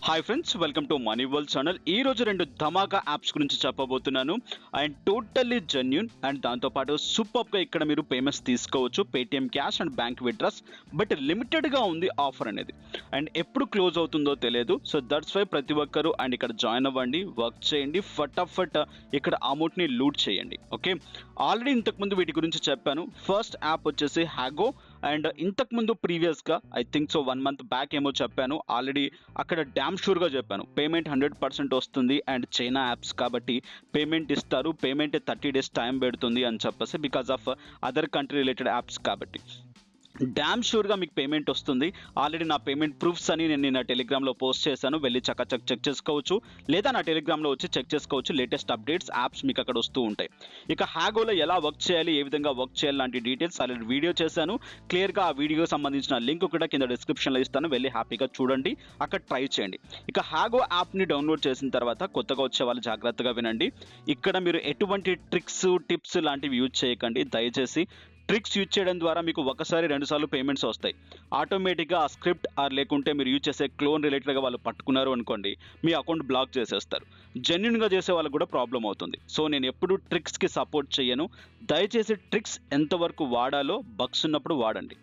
Hi friends, welcome to money world channel. ఈ రోజు రెండు ధమాకా యాప్స్ గురించి చెప్పబోతున్నాను. అండ్ టోటల్లీ జెన్యూన్ అండ్ దాంతోపాటు సూపర్గా ఇక్కడ మీరు పేమెంట్స్ తీసుకోవచ్చు, Paytm cash and bank withdraws. But లిమిటెడ్గా ఉంది ఆఫర్ అనేది, అండ్ ఎప్పుడు క్లోజ్ అవుతుందో తెలియదు. సో దట్స్ వై ప్రతి ఒక్కరు అండ్ ఇక్కడ జాయిన్ అవ్వండి, వర్క్ చేయండి, ఫటాఫట్ ఇక్కడ అమౌంట్ని లూట్ చేయండి. ఓకే, ఆల్రెడీ ఇంతకుముందు వీటి గురించి చెప్పాను. ఫస్ట్ యాప్ వచ్చేసి హ్యాగో, అండ్ ఇంతకుముందు ప్రీవియస్గా I think so 1 month back ఏమో చెప్పాను. ఆల్రెడీ అక్కడ డ్యామ్ షూర్గా చెప్పాను, పేమెంట్ 100% వస్తుంది అండ్ చైనా యాప్స్ కాబట్టి పేమెంట్ ఇస్తారు, పేమెంట్ 30 days టైం పెడుతుంది అని చెప్పేసి, because of other country related apps కాబట్టి డ్యామ్ షూర్గా మీకు పేమెంట్ వస్తుంది. ఆల్రెడీ నా పేమెంట్ ప్రూఫ్స్ అని నేను నా టెలిగ్రామ్లో పోస్ట్ చేశాను, వెళ్ళి చక్కచక్ చెక్ చేసుకోవచ్చు, లేదా నా టెలిగ్రామ్లో వచ్చి చెక్ చేసుకోవచ్చు. లేటెస్ట్ అప్డేట్స్ యాప్స్ మీకు అక్కడ వస్తూ ఉంటాయి. ఇక హ్యాగోలో ఎలా వర్క్ చేయాలి, ఏ విధంగా వర్క్ చేయాలి లాంటి డీటెయిల్స్ ఆల్రెడీ వీడియో చేశాను క్లియర్గా. ఆ వీడియోకి సంబంధించిన లింక్ కూడా కింద డిస్క్రిప్షన్లో ఇస్తాను, వెళ్ళి హ్యాపీగా చూడండి, అక్కడ ట్రై చేయండి. ఇక హ్యాగో యాప్ని డౌన్లోడ్ చేసిన తర్వాత కొత్తగా వచ్చే వాళ్ళు జాగ్రత్తగా వినండి. ఇక్కడ మీరు ఎటువంటి ట్రిక్స్ టిప్స్ లాంటివి యూజ్ చేయకండి దయచేసి. ట్రిక్స్ యూజ్ చేయడం ద్వారా మీకు ఒకసారి 2 సార్లు పేమెంట్స్ వస్తాయి. ఆటోమేటిక్గా ఆ స్క్రిప్ట్ ఆర్ లేకుంటే మీరు యూజ్ చేసే క్లోన్ రిలేటెడ్గా వాళ్ళు పట్టుకున్నారు అనుకోండి, మీ అకౌంట్ బ్లాక్ చేసేస్తారు. జెన్యున్గా చేసే వాళ్ళకు కూడా ప్రాబ్లం అవుతుంది. సో నేను ఎప్పుడు ట్రిక్స్కి సపోర్ట్ చేయను. దయచేసి ట్రిక్స్ ఎంతవరకు వాడాలో బగ్స్ ఉన్నప్పుడు వాడండి,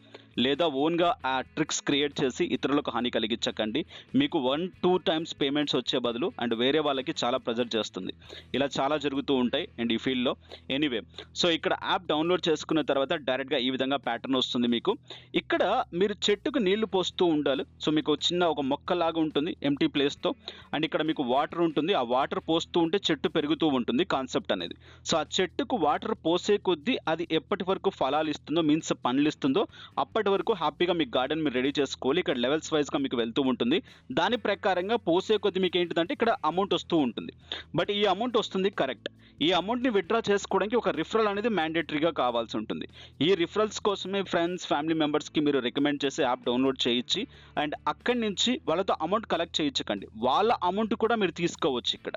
లేదా ఓన్గా ఆ ట్రిక్స్ క్రియేట్ చేసి ఇతరులకు హాని కలిగించకండి. మీకు 1-2 times పేమెంట్స్ వచ్చే బదులు అండ్ వేరే వాళ్ళకి చాలా ప్రెజర్ చేస్తుంది. ఇలా చాలా జరుగుతూ ఉంటాయి అండ్ ఈ ఫీల్డ్లో. ఎనీవే, సో ఇక్కడ యాప్ డౌన్లోడ్ చేసుకున్న తర్వాత డైరెక్ట్గా ఈ విధంగా ప్యాటర్న్ వస్తుంది మీకు. ఇక్కడ మీరు చెట్టుకు నీళ్లు పోస్తూ ఉండాలి. సో మీకు చిన్న ఒక మొక్కలాగా ఉంటుంది ఎంటీ ప్లేస్తో, అండ్ ఇక్కడ మీకు వాటర్ ఉంటుంది. ఆ వాటర్ పోస్తూ ఉంటే చెట్టు పెరుగుతూ ఉంటుంది కాన్సెప్ట్ అనేది. సో ఆ చెట్టుకు వాటర్ పోసే కొద్దీ అది ఎప్పటి వరకు ఫలాలు ఇస్తుందో, మీన్స్ పండ్లు ఇస్తుందో అప్పటి వరకు హ్యాపీగా మీ గార్డెన్ మీరు రెడీ చేసుకోవాలి. ఇక్కడ లెవెల్స్ వైజ్గా మీకు వెళ్తూ ఉంటుంది. దాని ప్రకారంగా పోసే కొద్ది మీకు ఏంటిదంటే ఇక్కడ అమౌంట్ వస్తూ ఉంటుంది. బట్ ఈ అమౌంట్ వస్తుంది కరెక్ట్. ఈ అమౌంట్ని విత్డ్రా చేసుకోవడానికి ఒక రిఫరల్ అనేది మ్యాండేటరీగా కావాల్సి ఉంటుంది. ఈ రిఫరల్స్ కోసమే ఫ్రెండ్స్ ఫ్యామిలీ మెంబర్స్కి మీరు రికమెండ్ చేసి యాప్ డౌన్లోడ్ చేయించి అండ్ అక్కడి నుంచి వాళ్ళతో అమౌంట్ కలెక్ట్ చేయించకండి, వాళ్ళ అమౌంట్ కూడా మీరు తీసుకోవచ్చు. ఇక్కడ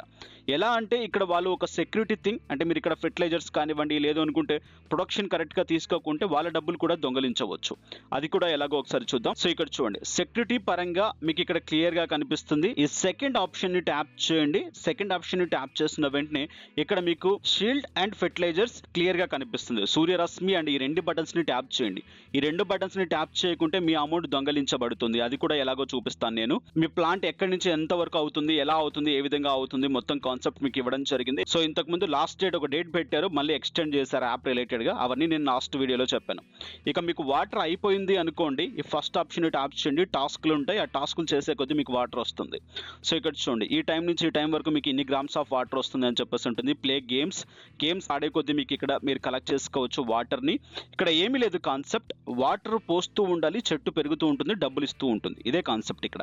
ఎలా అంటే ఇక్కడ వాళ్ళు ఒక సెక్యూరిటీ థింగ్, అంటే మీరు ఇక్కడ ఫెర్టిలైజర్స్ కానివ్వండి, లేదు అనుకుంటే ప్రొడక్షన్ కరెక్ట్గా తీసుకోకుంటే వాళ్ళ డబ్బులు కూడా దొంగలించవచ్చు. అది కూడా ఎలాగో ఒకసారి చూద్దాం. సో ఇక్కడ చూడండి, సెక్యూరిటీ పరంగా మీకు ఇక్కడ క్లియర్గా కనిపిస్తుంది. ఈ సెకండ్ ఆప్షన్ని ట్యాప్ చేయండి. సెకండ్ ఆప్షన్ని ట్యాప్ చేసిన వెంటనే ఇక్కడ మీకు షీల్డ్ అండ్ ఫెర్టిలైజర్స్ క్లియర్గా కనిపిస్తుంది. సూర్యరశ్మి అండ్ ఈ 2 buttonsని ట్యాప్ చేయండి. ఈ 2 buttonsని ట్యాప్ చేయకుంటే మీ అమౌంట్ దొంగలించబడుతుంది. అది కూడా ఎలాగో చూపిస్తాను నేను. మీ ప్లాంట్ ఎక్కడి నుంచి ఎంత వరకు అవుతుంది, ఎలా అవుతుంది, ఏ విధంగా అవుతుంది, మొత్తం కాన్సెప్ట్ మీకు ఇవ్వడం జరిగింది. సో ఇంతకుముందు లాస్ట్ డేట్ ఒక డేట్ పెట్టారు, మళ్ళీ ఎక్స్టెండ్ చేశారు యాప్ రిలేటెడ్గా. అవన్నీ నేను లాస్ట్ వీడియోలో చెప్పాను. ఇక మీకు వాటర్ అయిపోయింది అనుకోండి, ఈ ఫస్ట్ ఆప్షన్ ట్యాప్ చేయండి. టాస్క్లు ఉంటాయి, ఆ టాస్క్లు చేసే కొద్దీ మీకు వాటర్ వస్తుంది. సో ఇక్కడ చూడండి, ఈ టైం నుంచి ఈ టైం వరకు మీకు ఇన్ని గ్రామ్స్ ఆఫ్ వాటర్ వస్తుంది అని చెప్పేసి ఉంటుంది. ప్లే గేమ్స్ ఆడే కొద్దీ మీకు ఇక్కడ మీరు కలెక్ట్ చేసుకోవచ్చు వాటర్ని. ఇక్కడ ఏమీ లేదు కాన్సెప్ట్, వాటర్ పోస్తూ ఉండాలి, చెట్టు పెరుగుతూ ఉంటుంది, డబ్బులు ఇస్తూ ఉంటుంది. ఇదే కాన్సెప్ట్ ఇక్కడ.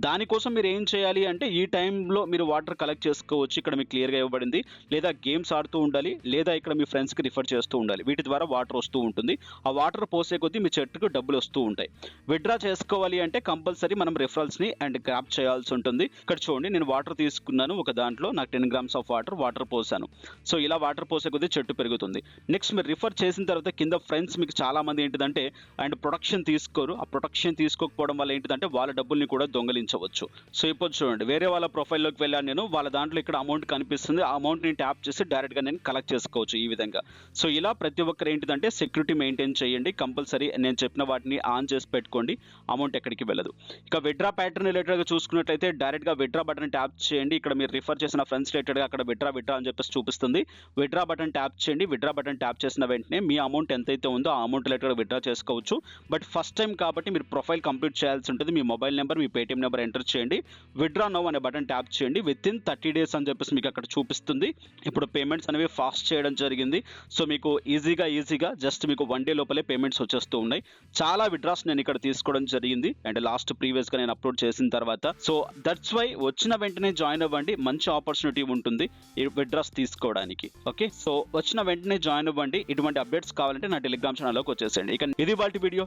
దానికోసం మీరు ఏం చేయాలి అంటే ఈ టైంలో మీరు వాటర్ కలెక్ట్ చేసుకోవచ్చు, ఇక్కడ మీకు క్లియర్గా ఇవ్వబడింది. లేదా గేమ్స్ ఆడుతూ ఉండాలి, లేదా ఇక్కడ మీ ఫ్రెండ్స్కి రిఫర్ చేస్తూ ఉండాలి. వీటి ద్వారా వాటర్ వస్తూ ఉంటుంది. ఆ వాటర్ పోసే కొద్దీ మీ చెట్టుకు డబ్బులు వస్తూ ఉంటాయి. విత్డ్రా చేసుకోవాలి అంటే కంపల్సరీ మనం రిఫరల్స్ని అండ్ గ్రాప్ చేయాల్సి ఉంటుంది. ఇక్కడ చూడండి, నేను వాటర్ తీసుకున్నాను, ఒక దాంట్లో నాకు 10 grams ఆఫ్ వాటర్ పోసాను. సో ఇలా వాటర్ పోసే కొద్దీ చెట్టు పెరుగుతుంది. నెక్స్ట్ మీరు రిఫర్ చేసిన తర్వాత కింద ఫ్రెండ్స్ మీకు చాలా మంది ఏంటిదంటే అండ్ ప్రొటెక్షన్ తీసుకోరు. ఆ ప్రొటెక్షన్ తీసుకోకపోవడం వల్ల ఏంటిదంటే వాళ్ళ డబ్బుల్ని కూడా దొంగలించవచ్చు. సో ఇప్పుడు చూడండి, వేరే వాళ్ళ ప్రొఫైల్లోకి వెళ్ళాను నేను, వాళ్ళ దాంట్లో ఇక్కడ అమౌంట్ కనిపిస్తుంది. ఆ అమౌంట్ని ట్యాప్ చేసి డైరెక్ట్గా నేను కలెక్ట్ చేసుకోవచ్చు ఈ విధంగా. సో ఇలా ప్రతి ఒక్కరు ఏంటిదంటే సెక్యూరిటీ మెయింటైన్ చేయండి కంపల్సరీ. నేను చెప్పిన వాటిని ఆన్ చేసి పెట్టుకోండి, అమౌంట్ ఎక్కడికి వెళ్ళదు. ఇక విత్డ్రా ప్యాటర్న్ రిలేటెడ్గా చూసుకున్నట్లయితే డైరెక్ట్గా విత్డ్రా బటన్ ట్యాప్ చేయండి. ఇక్కడ మీరు రిఫర్ చేసిన ఫ్రెండ్స్ రిలేటెడ్గా అక్కడ విత్డ్రా అని చెప్పేసి చూపిస్తుంది. విత్డ్రా బటన్ ట్యాప్ చేయండి. విత్డ్రా బటన్ ట్యాప్ చేసిన వెంటనే మీ అమౌంట్ ఎంతైతే ఉందో ఆ అమౌంట్ రిలేటెడ్గా విత్డ్రా చేసుకోవచ్చు. బట్ ఫస్ట్ టైం కాబట్టి మీరు ప్రొఫైల్ కంప్లీట్ చేయాల్సి ఉంటుంది. మీ మొబైల్ నెంబర్, మీ పేటిఎం నెంబర్ ఎంటర్ చేయండి. విత్డ్రా నౌ అనే బటన్ ట్యాప్ చేయండి. వితిన్ 30 days అని చెప్పేసి మీకు అక్కడ చూపిస్తుంది. ఇప్పుడు పేమెంట్స్ అనేవి ఫాస్ట్ చేయడం జరిగింది. సో మీకు ఈజీగా జస్ట్ మీకు 1 day లోపలే పేమెంట్స్ వచ్చేస్తూ ఉన్నాయి. చాలా విత్డ్రాస్ నేను ఇక్కడ తీసుకోవడం జరిగింది అండ్ లాస్ట్ ప్రీవియస్గా నేను అప్లోడ్ చేసిన తర్వాత. సో దట్స్ వై వచ్చిన వెంటనే జాయిన్ అవ్వండి, మంచి ఆపర్చునిటీ ఉంటుంది ఈ విత్డ్రాస్ తీసుకోవడానికి. ఓకే, సో వచ్చిన వెంటనే జాయిన్ అవ్వండి. ఇటువంటి అప్డేట్స్ కావాలంటే నా టెలిగ్రామ్ ఛానల్లోకి వచ్చేసేయండి. ఇక ఇది వాటి వీడియో.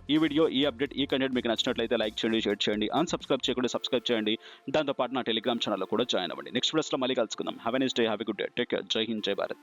ఈ అప్డేట్, ఈ కంటెంట్ మీకు నచ్చినట్లయితే లైక్ చేయండి, షేర్ చేయండి, అన్సబ్స్క్రైబ్ చేయకుండా సబ్స్క్రైబ్ చేయండి. దాంతోపాటు నా టెలిగ్రామ్ ఛానల్లో కూడా జాయిన్ అవ్వండి. నెక్స్ట్ వీడియోస్లో మళ్ళీ కలుసుకుందాం. Have a nice day, have a good day, take care. జై హింద్, జై భారత్.